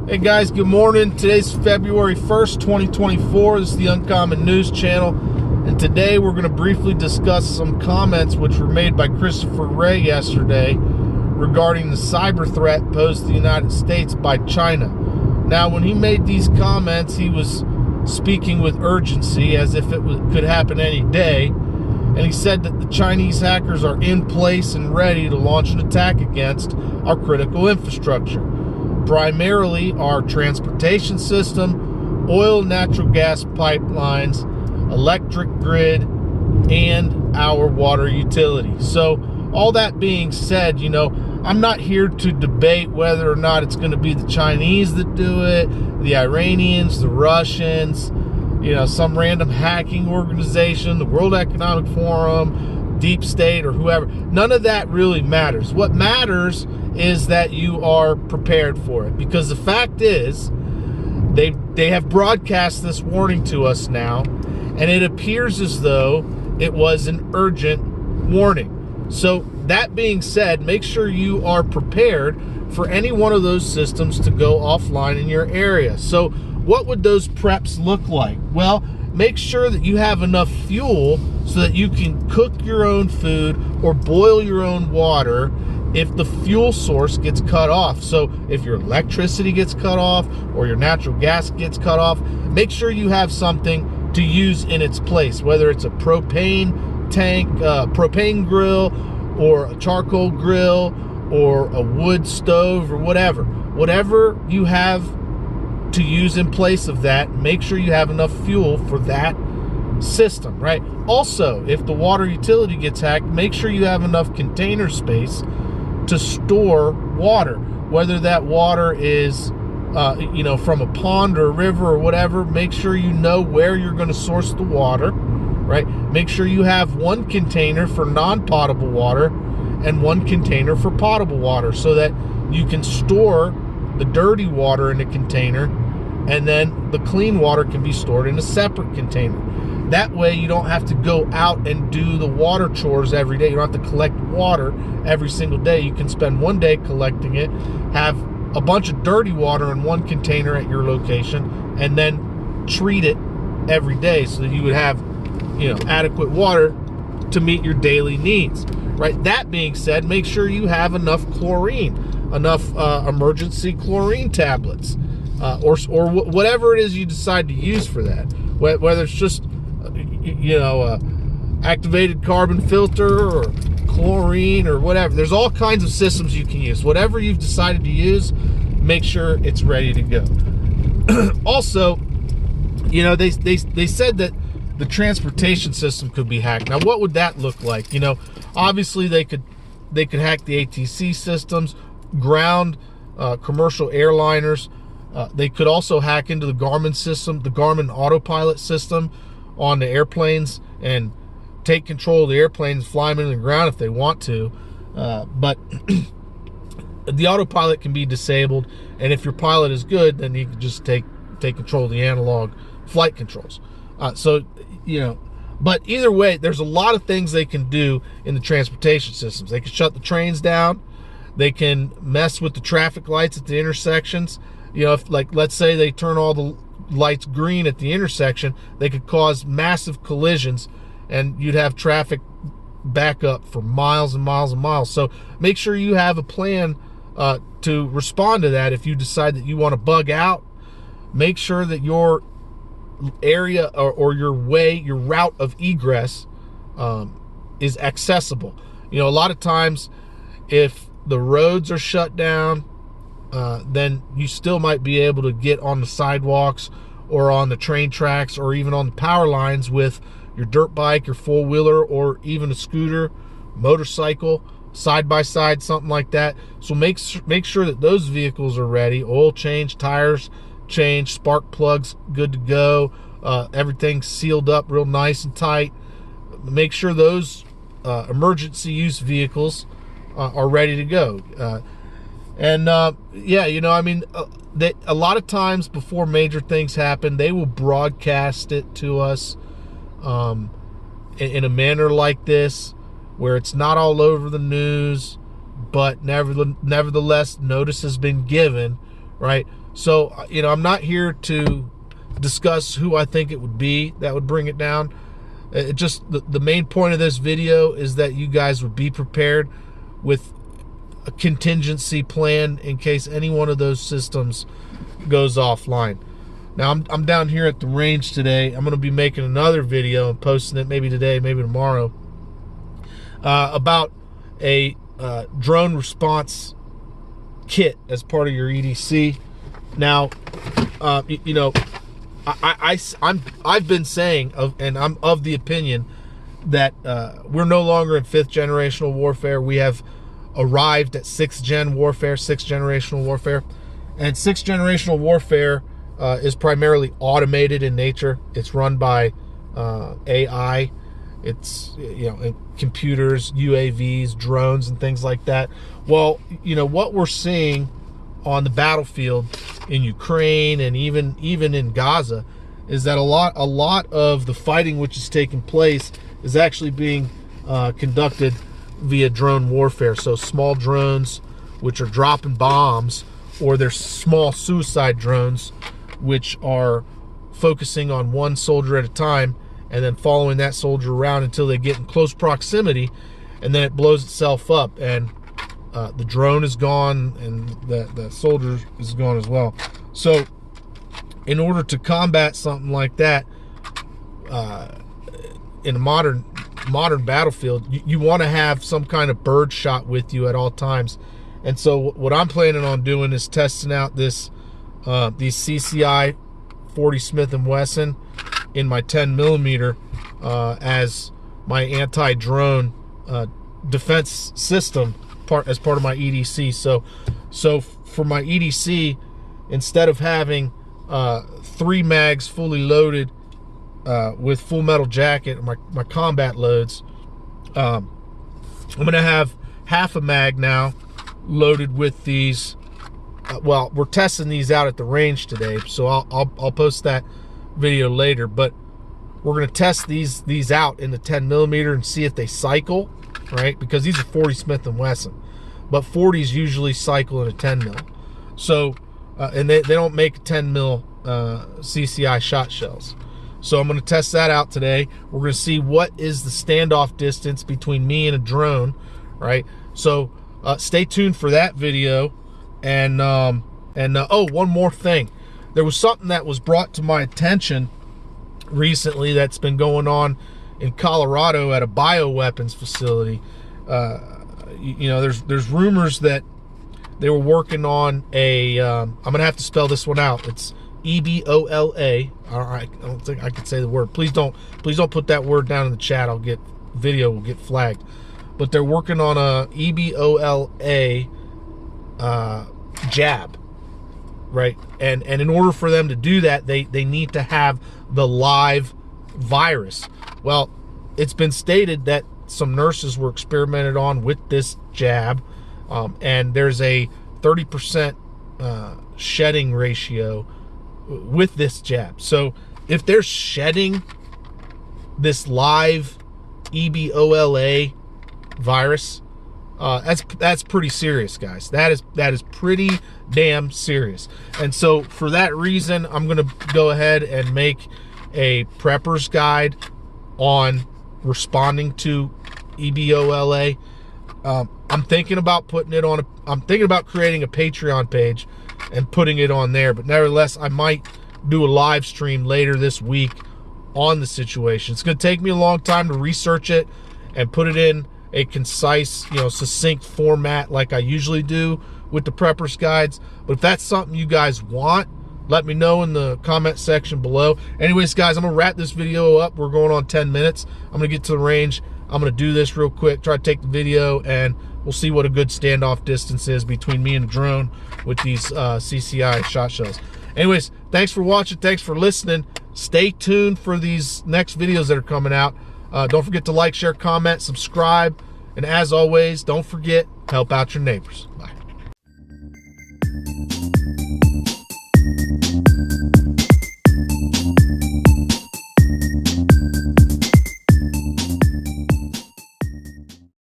Hey guys, good morning. Today's February 1st, 2024. This is the Uncommon News Channel. And today we're going to briefly discuss some comments which were made by Christopher Wray yesterday regarding the cyber threat posed to the United States by China. Now, when he made these comments, he was speaking with urgency as if could happen any day. And he said that the Chinese hackers are in place and ready to launch an attack against our critical infrastructure. Primarily our transportation system, oil, natural gas pipelines, electric grid, and our water utility. So all that being said, I'm not here to debate whether or not it's going to be the Chinese that do it, the Iranians, the Russians, some random hacking organization, the World Economic Forum, Deep State, or whoever. None of that really matters. What matters is that you are prepared for it, because the fact is they have broadcast this warning to us now, and it appears as though it was an urgent warning. So that being said, make sure you are prepared for any one of those systems to go offline in your area. So what would those preps look like? Well, make sure that you have enough fuel so that you can cook your own food or boil your own water if the fuel source gets cut off. So if your electricity gets cut off or your natural gas gets cut off, make sure you have something to use in its place, whether it's a propane tank, propane grill, or a charcoal grill, or a wood stove, or whatever. Whatever you have to use in place of that, make sure you have enough fuel for that system, right? Also, if the water utility gets hacked, make sure you have enough container space to store water, whether that water is from a pond or a river or whatever. Make sure you know where you're going to source the water, right? Make sure you have one container for non-potable water and one container for potable water, so that you can store the dirty water in a container, and then the clean water can be stored in a separate container. That way you don't have to go out and do the water chores every day. You don't have to collect water every single day. You can spend one day collecting it, have a bunch of dirty water in one container at your location, and then treat it every day so that you would have, adequate water to meet your daily needs, right? That being said, make sure you have enough chlorine, enough emergency chlorine tablets, or whatever it is you decide to use for that, whether it's just activated carbon filter or chlorine or whatever. There's all kinds of systems you can use. Whatever you've decided to use, make sure it's ready to go. Also, they said that the transportation system could be hacked. Now, what would that look like? Obviously they could hack the ATC systems, ground commercial airliners. They could also hack into the Garmin system, the Garmin autopilot system on the airplanes, and take control of the airplanes, fly them into the ground if they want to. But the autopilot can be disabled, and if your pilot is good, then you can just take control of the analog flight controls. But either way, there's a lot of things they can do in the transportation systems. They can shut the trains down. They can mess with the traffic lights at the intersections. If, let's say they turn all the lights green at the intersection, they could cause massive collisions, and you'd have traffic back up for miles and miles and miles. So make sure you have a plan to respond to that. If you decide that you want to bug out, make sure that your area or your route of egress is accessible. A lot of times if the roads are shut down, then you still might be able to get on the sidewalks or on the train tracks or even on the power lines with your dirt bike, your four-wheeler, or even a scooter, motorcycle, side-by-side, something like that. So make sure that those vehicles are ready. Oil change, tires change, spark plugs good to go, everything's sealed up real nice and tight. Make sure those emergency use vehicles are ready to go. A lot of times before major things happen, they will broadcast it to us in a manner like this, where it's not all over the news, but nevertheless, notice has been given, right? So, I'm not here to discuss who I think it would be that would bring it down. It just, the main point of this video is that you guys would be prepared with a contingency plan in case any one of those systems goes offline. Now, I'm down here at the range today. I'm going to be making another video and posting it maybe today, maybe tomorrow, about a drone response kit as part of your EDC. Now, I've been saying, and I'm of the opinion that we're no longer in 5th generational warfare. We have arrived at 6th gen warfare, 6th generational warfare. And 6th generational warfare is primarily automated in nature. It's run by AI. It's, computers, UAVs, drones, and things like that. Well, what we're seeing on the battlefield in Ukraine and even in Gaza is that a lot of the fighting which is taking place is actually being conducted via drone warfare. So small drones which are dropping bombs, or they're small suicide drones which are focusing on one soldier at a time and then following that soldier around until they get in close proximity, and then it blows itself up, and the drone is gone and the soldier is gone as well. So in order to combat something like that in a modern battlefield, you want to have some kind of bird shot with you at all times. And so what I'm planning on doing is testing out these CCI 40 Smith & Wesson in my 10mm as my anti-drone defense system as part of my EDC. So for my EDC, instead of having 3 mags fully loaded with full metal jacket, my combat loads, I'm gonna have half a mag now loaded with these. Well, we're testing these out at the range today, so I'll post that video later. But we're gonna test these out in the 10mm and see if they cycle, right? Because these are 40 Smith & Wesson, but 40s usually cycle in a 10mm. So, and they don't make 10mm CCI shot shells. So I'm going to test that out today. We're going to see what is the standoff distance between me and a drone, right? So stay tuned for that video. And oh, one more thing. There was something that was brought to my attention recently that's been going on in Colorado at a bioweapons facility. There's rumors that they were working on a, I'm going to have to spell this one out. It's EBOLA. I don't think I could say the word. Please don't put that word down in the chat. Video will get flagged. But they're working on a EBOLA jab, right? And in order for them to do that, they need to have the live virus. Well, it's been stated that some nurses were experimented on with this jab, and there's a 30% shedding ratio with this jab. So if they're shedding this live EBOLA virus, that's pretty serious, guys. That is pretty damn serious. And so for that reason, I'm gonna go ahead and make a prepper's guide on responding to EBOLA. I'm thinking about putting it on I'm thinking about creating a Patreon page and putting it on there, but nevertheless, I might do a live stream later this week on the situation. It's going to take me a long time to research it and put it in a concise, succinct format like I usually do with the preppers guides. But if that's something you guys want, let me know in the comment section below. Anyways, guys, I'm going to wrap this video up. We're going on 10 minutes. I'm going to get to the range. I'm going to do this real quick, try to take the video, and we'll see what a good standoff distance is between me and the drone with these CCI shot shells. Anyways, thanks for watching. Thanks for listening. Stay tuned for these next videos that are coming out. Don't forget to like, share, comment, subscribe. And as always, don't forget, help out your neighbors. Bye.